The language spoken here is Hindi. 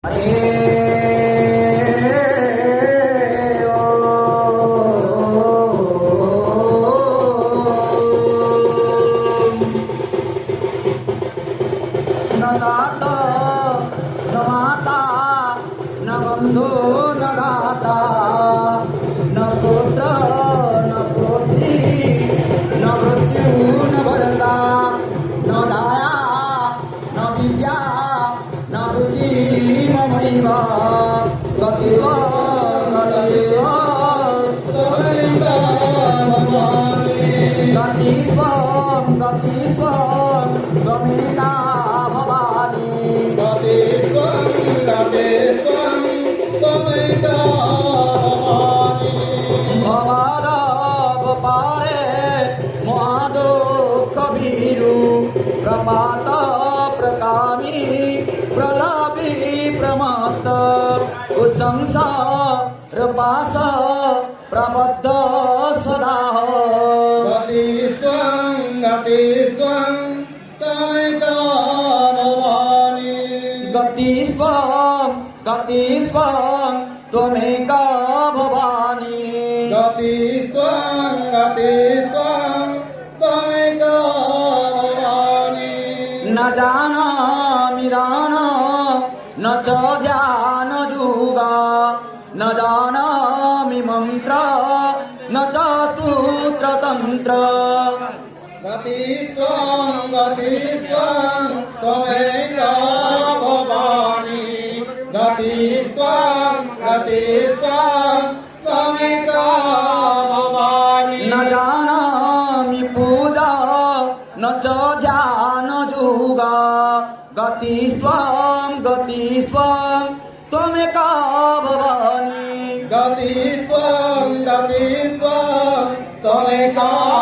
न दाता न माता न बंधु न दाता न पुत्र न पुत्री न मृत्यु न भरता न दाया न विद्या न बुद्धि ममैव गतिव गतिस्त्वं गमिता भवादवपारे महादुःखभीरु प्रपात प्रकामी प्रलापी प्रमात कुसंसारपाश प्रबद्ध सदा गतिस्त्वं त्वमेका भवानी न जानामि दान न च ध्यानयुगा न जानामि मन्त्र न च स्तोत्रतन्त्र गतिस्त्वं त्वमेका भवानी गतिस्त्वं त्वमेका भवानी न जानामि पूजा न च ध्यानयुगा गतिस्त्वं त्वमेका भवानी गतिस्त्वं त्वमेका